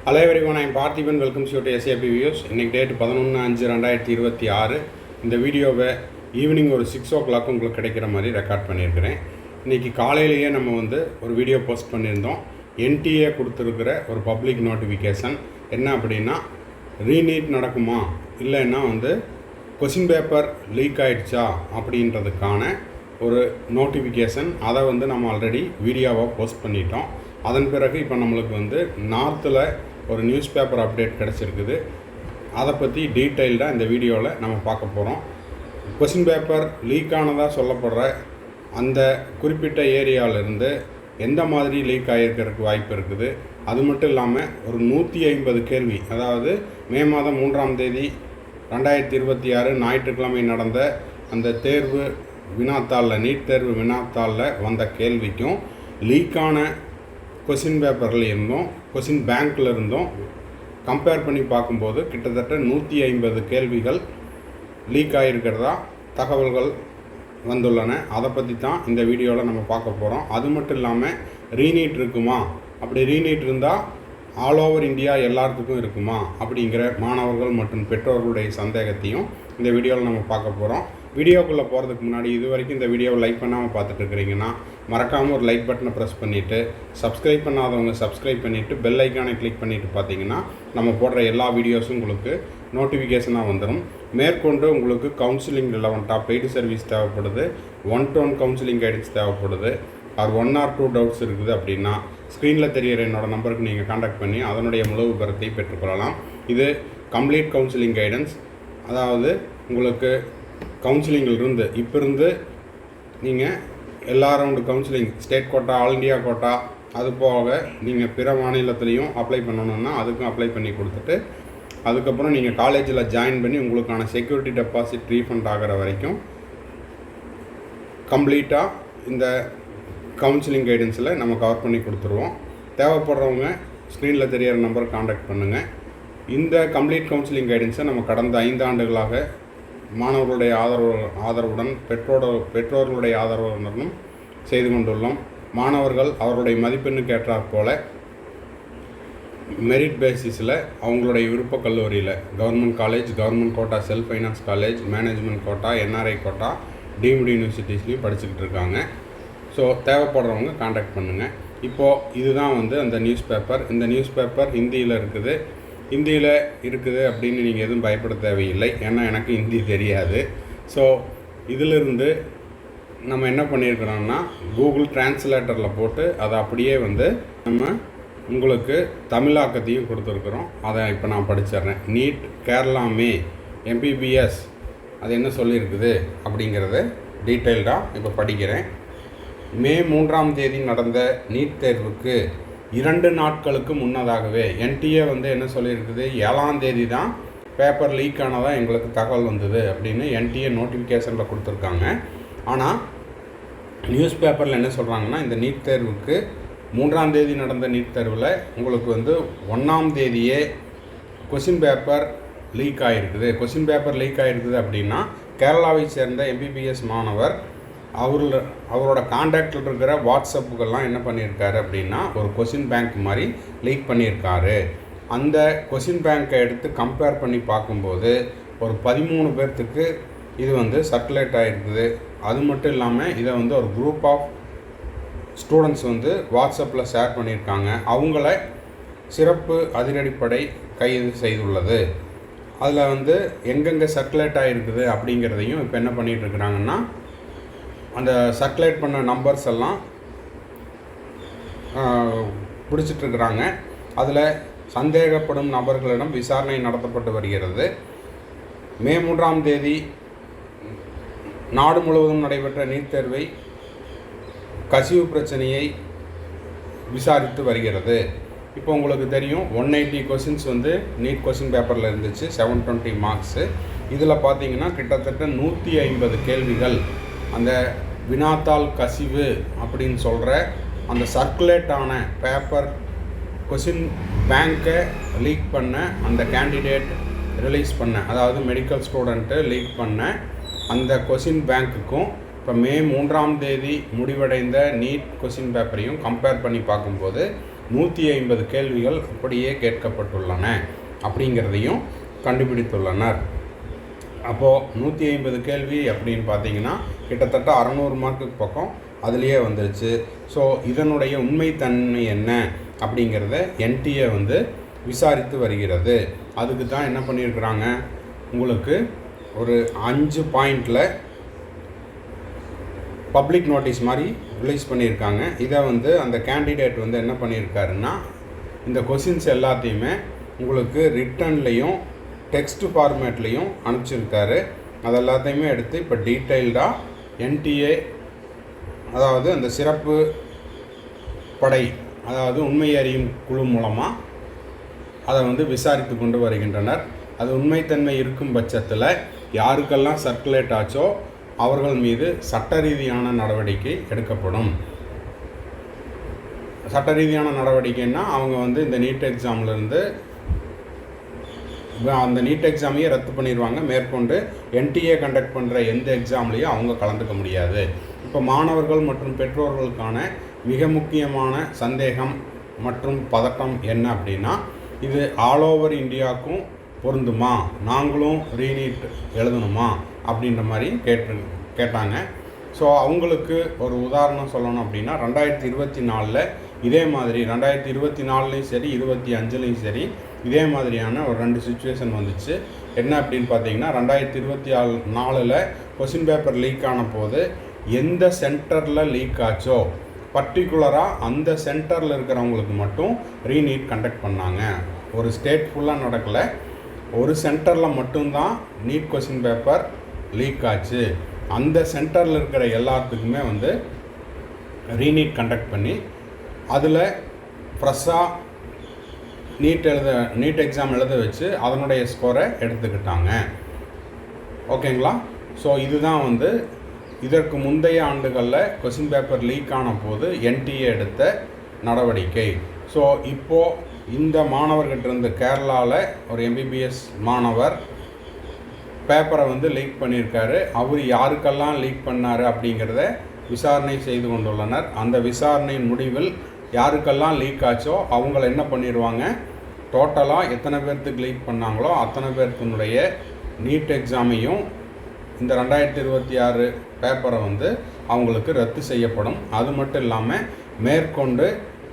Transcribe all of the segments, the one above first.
Hello everyone, I'm Parthiban. Welcome to SAP views. இன்றைக்கி date 11/5/2026. இந்த வீடியோவை ஈவினிங் ஒரு 6 o'clock உங்களுக்கு கிடைக்கிற மாதிரி ரெக்கார்ட் பண்ணியிருக்கிறேன். இன்றைக்கி காலையிலேயே நம்ம ஒரு வீடியோ போஸ்ட் பண்ணியிருந்தோம். என்டிஏ கொடுத்துருக்கிற ஒரு பப்ளிக் நோட்டிஃபிகேஷன் என்ன அப்படின்னா, ரீநீட் நடக்குமா இல்லைன்னா கொஷின் பேப்பர் லீக் ஆகிடுச்சா அப்படின்றதுக்கான ஒரு நோட்டிஃபிகேஷன். அதை நம்ம ஆல்ரெடி வீடியோவாக போஸ்ட் பண்ணிட்டோம். அதன் பிறகு இப்போ நம்மளுக்கு நார்த்தில் ஒரு நியூஸ் பேப்பர் அப்டேட் கிடச்சிருக்குது. அதை பற்றி டீட்டெயில்டாக இந்த வீடியோவில் நம்ம பார்க்க போகிறோம். கொஷின் பேப்பர் லீக் ஆனதாக சொல்லப்படுற அந்த குறிப்பிட்ட ஏரியாவிலேருந்து எந்த மாதிரி லீக் ஆகியிருக்கிறதுக்கு வாய்ப்பு இருக்குது, அது மட்டும் இல்லாமல் ஒரு 150 கேள்வி, அதாவது மே மாதம் 3ஆம் தேதி 2026 ஞாயிற்றுக்கிழமை நடந்த அந்த தேர்வு வினாத்தாளில், நீட் தேர்வு வினாத்தாளில் வந்த கேள்விக்கும் லீக்கான கொஷின் பேப்பரில் இருந்தும் கொஷின் பேங்க்கில் இருந்தும் கம்பேர் பண்ணி பார்க்கும்போது கிட்டத்தட்ட 150 கேள்விகள் லீக் ஆகியிருக்கிறதா தகவல்கள் வந்துள்ளன. அதை பற்றி தான் இந்த வீடியோவில் நம்ம பார்க்க போகிறோம். அது மட்டும் இல்லாமல் ரீநீட் இருக்குமா, அப்படி ரீநீட் இருந்தால் ஆல் ஓவர் இந்தியா எல்லாத்துக்கும் இருக்குமா அப்படிங்கிற மாணவர்கள் மற்றும் பெற்றோர்களுடைய சந்தேகத்தையும் இந்த வீடியோவில் நம்ம பார்க்க போகிறோம். வீடியோக்குள்ளே போகிறதுக்கு முன்னாடி இது வரைக்கும் இந்த வீடியோவை லைக் பண்ணாமல் பார்த்துட்டு இருக்கிறீங்கன்னா மறக்காமல் ஒரு லைக் பட்டனை ப்ரெஸ் பண்ணிவிட்டு, சப்ஸ்கிரைப் பண்ணாதவங்க சப்ஸ்கிரைப் பண்ணிவிட்டு பெல் ஐக்கானை கிளிக் பண்ணிவிட்டு பார்த்தீங்கன்னா நம்ம போடுற எல்லா வீடியோஸும் உங்களுக்கு நோட்டிஃபிகேஷனாக வந்துடும். மேற்கொண்டு உங்களுக்கு கவுன்சிலிங் ரிலவெண்ட்டாக பெய்டு சர்வீஸ் தேவைப்படுது, 1-to-1 கவுன்சிலிங் கைடன்ஸ் தேவைப்படுது, ஆர் 1 or 2 டவுட்ஸ் இருக்குது அப்படின்னா ஸ்க்ரீனில் தெரிகிற என்னோடய நம்பருக்கு நீங்கள் காண்டாக்ட் பண்ணி அதனுடைய முழு விவரத்தை பெற்றுக்கொள்ளலாம். இது கம்ப்ளீட் கவுன்சிலிங் கைடன்ஸ். அதாவது உங்களுக்கு கவுன்சிலிங்கிலிருந்து இப்போ இருந்து நீங்கள் எல்லா round counselling, state quota, all India quota, அது போக நீங்கள் பிற மாநிலத்துலேயும் அப்ளை பண்ணணுன்னா அதுக்கும் அப்ளை பண்ணி கொடுத்துட்டு அதுக்கப்புறம் நீங்கள் காலேஜில் ஜாயின் பண்ணி உங்களுக்கான செக்யூரிட்டி டெபாசிட் ரீஃபண்ட் ஆகிற வரைக்கும் கம்ப்ளீட்டாக இந்த கவுன்சிலிங் கைடன்ஸில் நம்ம கவர் பண்ணி கொடுத்துருவோம். தேவைப்படுறவங்க ஸ்க்ரீனில் தெரிகிற நம்பருக்கு காண்டாக்ட் பண்ணுங்கள். இந்த கம்ப்ளீட் கவுன்சிலிங் கைடன்ஸை நம்ம கடந்த 5 ஆண்டுகளாக மாணவர்களுடைய ஆதரவுடன் பெற்றோர்களுடைய ஆதரவுடனும் செய்து கொண்டுள்ளோம். மாணவர்கள் அவருடைய மதிப்பெண்ணுக்கு ஏற்றாற் போல மெரிட் பேசிஸில் அவங்களுடைய விருப்ப கல்லூரியில் government college, government quota, self finance college, management quota, NRI quota, deemed யூனிவர்சிட்டிஸ்லையும் படிச்சுக்கிட்டு இருக்காங்க. ஸோ தேவைப்படுறவங்க காண்டாக்ட் பண்ணுங்கள். இப்போது இதுதான் அந்த நியூஸ் பேப்பர். இந்த நியூஸ் பேப்பர் ஹிந்தியில் இருக்குது அப்படின்னு நீங்கள் எதுவும் பயப்பட தேவையில்லை. ஏன்னா எனக்கு ஹிந்தி தெரியாது. ஸோ இதிலிருந்து நம்ம என்ன பண்ணியிருக்கிறோம்னா கூகுள் டிரான்ஸ்லேட்டரில் போட்டு அதை அப்படியே நம்ம உங்களுக்கு தமிழாக்கத்தையும் கொடுத்துருக்குறோம். அதை இப்போ நான் படிச்சிடுறேன். நீட் கேரளா மே எம்பிபிஎஸ் அது என்ன சொல்லியிருக்குது அப்படிங்கிறத டீட்டெயில்டாக இப்போ படிக்கிறேன். மே 3ஆம் தேதி நடந்த நீட் தேர்வுக்கு 2 நாட்களுக்கு முன்னதாகவே என்டிஏ என்ன சொல்லியிருக்குது, 7ஆம் தேதி தான் பேப்பர் லீக் ஆனதாக எங்களுக்கு தகவல் வந்தது அப்படின்னு என்டிஏ நோட்டிஃபிகேஷனில் கொடுத்துருக்காங்க. ஆனால் நியூஸ் பேப்பரில் என்ன சொல்கிறாங்கன்னா, இந்த நீட் தேர்வுக்கு 3ஆம் தேதி நடந்த நீட் தேர்வில் உங்களுக்கு 1ஆம் தேதியே கொஷின் பேப்பர் லீக் ஆகிருக்குது. கொஷின் பேப்பர் லீக் ஆகிருக்குது அப்படின்னா கேரளாவை சேர்ந்த எம்பிபிஎஸ் மாணவர் அவரோட காண்டாக்டில் இருக்கிற வாட்ஸ்அப்புக்கெல்லாம் என்ன பண்ணியிருக்காரு அப்படின்னா ஒரு கொஷின் பேங்க் மாதிரி லீக் பண்ணியிருக்காரு. அந்த கொஷின் பேங்க்கை எடுத்து கம்பேர் பண்ணி பார்க்கும்போது ஒரு 13 பேர்த்துக்கு இது சர்க்குலேட் ஆகிருக்குது. அது மட்டும் இல்லாமல் இதை ஒரு குரூப் ஆஃப் ஸ்டூடெண்ட்ஸ் வாட்ஸ்அப்பில் ஷேர் பண்ணியிருக்காங்க. அவங்கள சிறப்பு அதிரடிப்படை கைது செய்துள்ளது. அதில் எங்கெங்கே சர்க்குலேட் ஆகிருக்குது அப்படிங்கிறதையும் இப்போ என்ன பண்ணிகிட்ருக்குறாங்கன்னா, அந்த சர்க்குலேட் பண்ண நம்பர்ஸ் எல்லாம் பிடிச்சிட்ருக்குறாங்க. அதில் சந்தேகப்படும் நபர்களிடம் விசாரணை நடத்தப்பட்டு வருகிறது. மே 3ஆம் தேதி நாடு முழுவதும் நடைபெற்ற நீட் தேர்வை கசிவு பிரச்சனையை விசாரித்து வருகிறது. இப்போ உங்களுக்கு தெரியும் 180 கொஷின்ஸ் நீட் கொஷின் பேப்பரில் இருந்துச்சு, 720 மார்க்ஸு. இதில் பார்த்தீங்கன்னா கிட்டத்தட்ட 150 கேள்விகள் அந்த வினாத்தாள் கசிவு அப்படின்னு சொல்கிற அந்த சர்க்குலேட் ஆன பேப்பர் கொஷின் பேங்க்கை லீக் பண்ண அந்த கேண்டிடேட் ரிலீஸ் பண்ண, அதாவது மெடிக்கல் ஸ்டூடெண்ட்டு லீக் பண்ண அந்த கொஷின் பேங்க்குக்கும் இப்போ மே 3ஆம் தேதி முடிவடைந்த நீட் கொஷின் பேப்பரையும் கம்பேர் பண்ணி பார்க்கும்போது 150 கேள்விகள் அப்படியே கேட்கப்பட்டுள்ளன அப்படிங்கிறதையும் கண்டுபிடித்துள்ளனர். அப்போது 150 கேள்வி அப்படின்னு பார்த்தீங்கன்னா கிட்டத்தட்ட 600 மார்க்குக்கு பக்கம் அதுலேயே வந்துருச்சு. ஸோ இதனுடைய உண்மைத்தன்மை என்ன அப்படிங்கிறத என்டிஏ விசாரித்து வருகிறது. அதுக்கு தான் என்ன பண்ணியிருக்கிறாங்க, உங்களுக்கு ஒரு 5 பாயிண்டில் பப்ளிக் நோட்டீஸ் மாதிரி ரிலீஸ் பண்ணியிருக்காங்க. இதை அந்த கேண்டிடேட் என்ன பண்ணியிருக்காருன்னா, இந்த கொஷின்ஸ் எல்லாத்தையுமே உங்களுக்கு ரிட்டன்லேயும் டெக்ஸ்ட் ஃபார்மேட்லேயும் அனுப்பிச்சிருக்காரு. அது எல்லாத்தையுமே எடுத்து இப்போ டீட்டெயில்டாக என்டிஏ, அதாவது அந்த சிறப்பு படை, அதாவது உண்மை அறியும் குழு மூலமாக அதை விசாரித்து கொண்டு வருகின்றனர். அது உண்மைத்தன்மை இருக்கும் பட்சத்தில் யாருக்கெல்லாம் சர்க்குலேட் ஆச்சோ அவர்கள் மீது சட்ட ரீதியான நடவடிக்கை எடுக்கப்படும். சட்ட ரீதியான நடவடிக்கைன்னா அவங்க இந்த நீட் எக்ஸாம்லேருந்து அந்த நீட் எக்ஸாமையே ரத்து பண்ணிடுவாங்க. மேற்கொண்டு என்டிஏ கண்டக்ட் பண்ணுற எந்த எக்ஸாம்லேயும் அவங்க கலந்துக்க முடியாது. இப்போ மாணவர்கள் மற்றும் பெற்றோர்களுக்கான மிக முக்கியமான சந்தேகம் மற்றும் பதட்டம் என்ன அப்படின்னா, இது ஆல் ஓவர் இந்தியாவுக்கும் பொருந்துமா, நாங்களும் ரீநீட் எழுதணுமா அப்படின்ற மாதிரி கேட்டாங்க. ஸோ அவங்களுக்கு ஒரு உதாரணம் சொல்லணும் அப்படின்னா, 2024 இதே மாதிரி 2024லையும் சரி 2025லையும் சரி இதே மாதிரியான ஒரு 2 சுச்சுவேஷன் வந்துச்சு. என்ன அப்படின்னு பார்த்தீங்கன்னா, 2024 கொஷின் பேப்பர் லீக் ஆன போது எந்த சென்டரில் லீக் ஆச்சோ பர்டிகுலராக அந்த சென்டரில் இருக்கிறவங்களுக்கு மட்டும் ரீநீட் கண்டக்ட் பண்ணாங்க. ஒரு ஸ்டேட் ஃபுல்லாக நடக்கலை, ஒரு சென்டரில் மட்டும்தான் நீட் கொஷின் பேப்பர் லீக் ஆச்சு. அந்த சென்டரில் இருக்கிற எல்லாத்துக்குமே ரீநீட் கண்டக்ட் பண்ணி அதில் ஃப்ரெஷ்ஷாக நீட் எக்ஸாம் எழுத வச்சு அதனுடைய ஸ்கோரை எடுத்துக்கிட்டாங்க. ஓகேங்களா? ஸோ இதுதான் இதற்கு முந்தைய ஆண்டுகளில் கொஷின் பேப்பர் லீக் ஆன போது என்டிஏ எடுத்த நடவடிக்கை. ஸோ இப்போது இந்த மாணவர்கிட்ட கேரளாவில் ஒரு எம்பிபிஎஸ் மாணவர் பேப்பரை லீக் பண்ணியிருக்காரு. அவர் யாருக்கெல்லாம் லீக் பண்ணார் அப்படிங்கிறத விசாரணை செய்து கொண்டுள்ளனர். அந்த விசாரணையின் முடிவில் யாருக்கெல்லாம் லீக் ஆச்சோ அவங்கள என்ன பண்ணிடுவாங்க, டோட்டலாக எத்தனை பேர்த்துக்கு லீக் பண்ணாங்களோ அத்தனை பேர்த்தினுடைய நீட் எக்ஸாமையும் இந்த 2026 பேப்பரை அவங்களுக்கு ரத்து செய்யப்படும். அது மட்டும் இல்லாமல் மேற்கொண்டு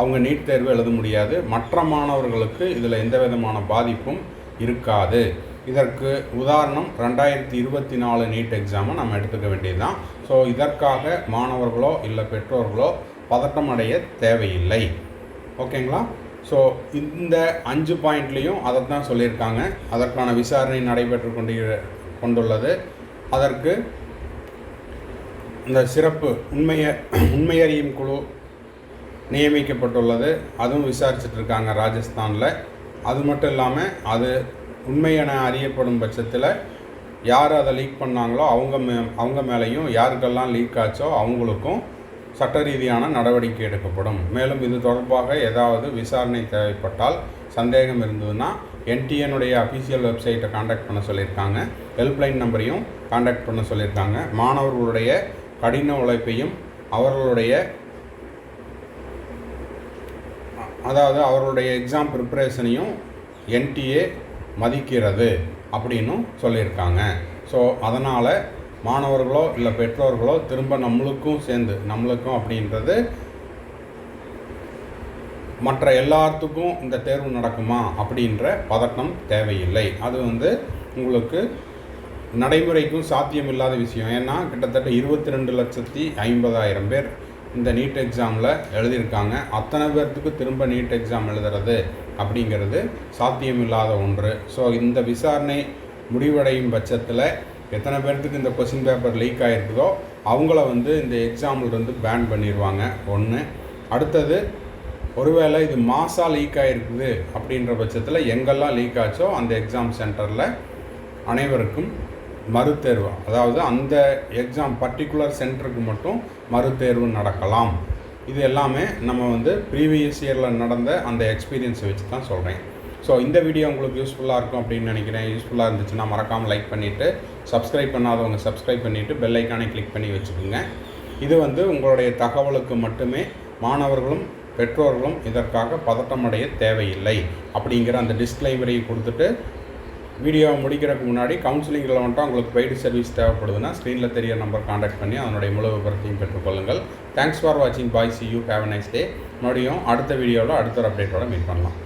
அவங்க நீட் தேர்வு எழுத முடியாது. மற்ற மாணவர்களுக்கு இதில் எந்த விதமான பாதிப்பும் இருக்காது. இதற்கு உதாரணம் 2024 நீட் எக்ஸாமை நம்ம எடுத்துக்க வேண்டியது தான். ஸோ இதற்காக மாணவர்களோ இல்லை பெற்றோர்களோ பதட்டம் அடைய தேவையில்லை. ஓகேங்களா? ஸோ இந்த 5 பாயிண்ட்லேயும் அதை தான் சொல்லியிருக்காங்க. அதற்கான விசாரணை நடைபெற்று கொண்டுள்ளது. அதற்கு இந்த சிறப்பு உண்மையறியும் குழு நியமிக்கப்பட்டுள்ளது. அதுவும் விசாரிச்சுட்ருக்காங்க ராஜஸ்தானில். அது மட்டும் இல்லாமல் அது உண்மை என அறியப்படும் பட்சத்தில் யார் அதை லீக் பண்ணாங்களோ அவங்க மேலேயும் யாருக்கெல்லாம் லீக் ஆச்சோ அவங்களுக்கும் சட்ட ரீதியான நடவடிக்கை எடுக்கப்படும். மேலும் இது தொடர்பாக ஏதாவது விசாரணை தேவைப்பட்டால் சந்தேகம் இருந்ததுன்னா என்டிஏனுடைய அஃபீஷியல் வெப்சைட்டை காண்டாக்ட் பண்ண சொல்லியிருக்காங்க. ஹெல்ப்லைன் நம்பரையும் காண்டாக்ட் பண்ண சொல்லியிருக்காங்க. மாணவர்களுடைய கடின உழைப்பையும் அவர்களுடைய எக்ஸாம் ப்ரிப்பரேஷனையும் என்டிஏ மதிக்கிறது அப்படின்னும் சொல்லியிருக்காங்க. ஸோ அதனால் மாணவர்களோ இல்லை பெற்றோர்களோ திரும்ப நம்மளுக்கும் அப்படின்றது மற்ற எல்லாத்துக்கும் இந்த தேர்வு நடக்குமா அப்படின்ற பதட்டம் தேவையில்லை. அது உங்களுக்கு நடைமுறைக்கும் சாத்தியமில்லாத விஷயம். ஏன்னா கிட்டத்தட்ட 22,50,000 பேர் இந்த நீட் எக்ஸாமில் எழுதியிருக்காங்க. அத்தனை பேர்த்துக்கு திரும்ப நீட் எக்ஸாம் எழுதுறது அப்படிங்கிறது சாத்தியமில்லாத ஒன்று. ஸோ இந்த விசாரணை முடிவடையும் பட்சத்தில் எத்தனை பேர்த்துக்கு இந்த கொஷின் பேப்பர் லீக் ஆகிருக்குதோ அவங்கள இந்த எக்ஸாமிலிருந்து பேன் பண்ணிடுவாங்க. ஒன்று. அடுத்தது, ஒருவேளை இது மாசாக லீக் ஆகிருக்குது அப்படின்ற பட்சத்தில் எங்கெல்லாம் லீக் ஆச்சோ அந்த எக்ஸாம் சென்டரில் அனைவருக்கும் மறுதேர்வு, அதாவது அந்த எக்ஸாம் பர்டிகுலர் சென்டருக்கு மட்டும் மறுதேர்வு நடக்கலாம். இது எல்லாமே நம்ம ப்ரீவியஸ் இயரில் நடந்த அந்த எக்ஸ்பீரியன்ஸை வச்சு தான் சொல்கிறேன். ஸோ இந்த வீடியோ உங்களுக்கு யூஸ்ஃபுல்லாக இருக்கும் அப்படின்னு நினைக்கிறேன். யூஸ்ஃபுல்லாக இருந்துச்சுன்னா மறக்காமல் லைக் பண்ணிவிட்டு, சப்ஸ்கிரைப் பண்ணாதவங்க சப்ஸ்கிரைப் பண்ணிவிட்டு பெல் ஐக்கானை கிளிக் பண்ணி வச்சுக்கோங்க. இது உங்களுடைய தகவலுக்கு மட்டுமே. மாணவர்களும் பெற்றோர்களும் இதற்காக பதட்டமடைய தேவையில்லை அப்படிங்கிற அந்த டிஸ்க்ளைமரையை கொடுத்துட்டு வீடியோவை முடிக்கிறதுக்கு முன்னாடி கவுன்சிலிங்கில் வந்துட்டு உங்களுக்கு பெய்டு சர்வீஸ் தேவைப்படுதுன்னா ஸ்க்ரீனில் தெரிய நம்பர் காண்டாக்ட் பண்ணி அதனுடைய முழு விவரத்தையும் பெற்றுக்கொள்ளுங்கள். தேங்க்ஸ் ஃபார் வாட்சிங். Bye, see you, have a nice day. மறுபடியும் அடுத்த வீடியோவில் அடுத்த ஒரு அப்டேட்டோட மீட் பண்ணலாம்.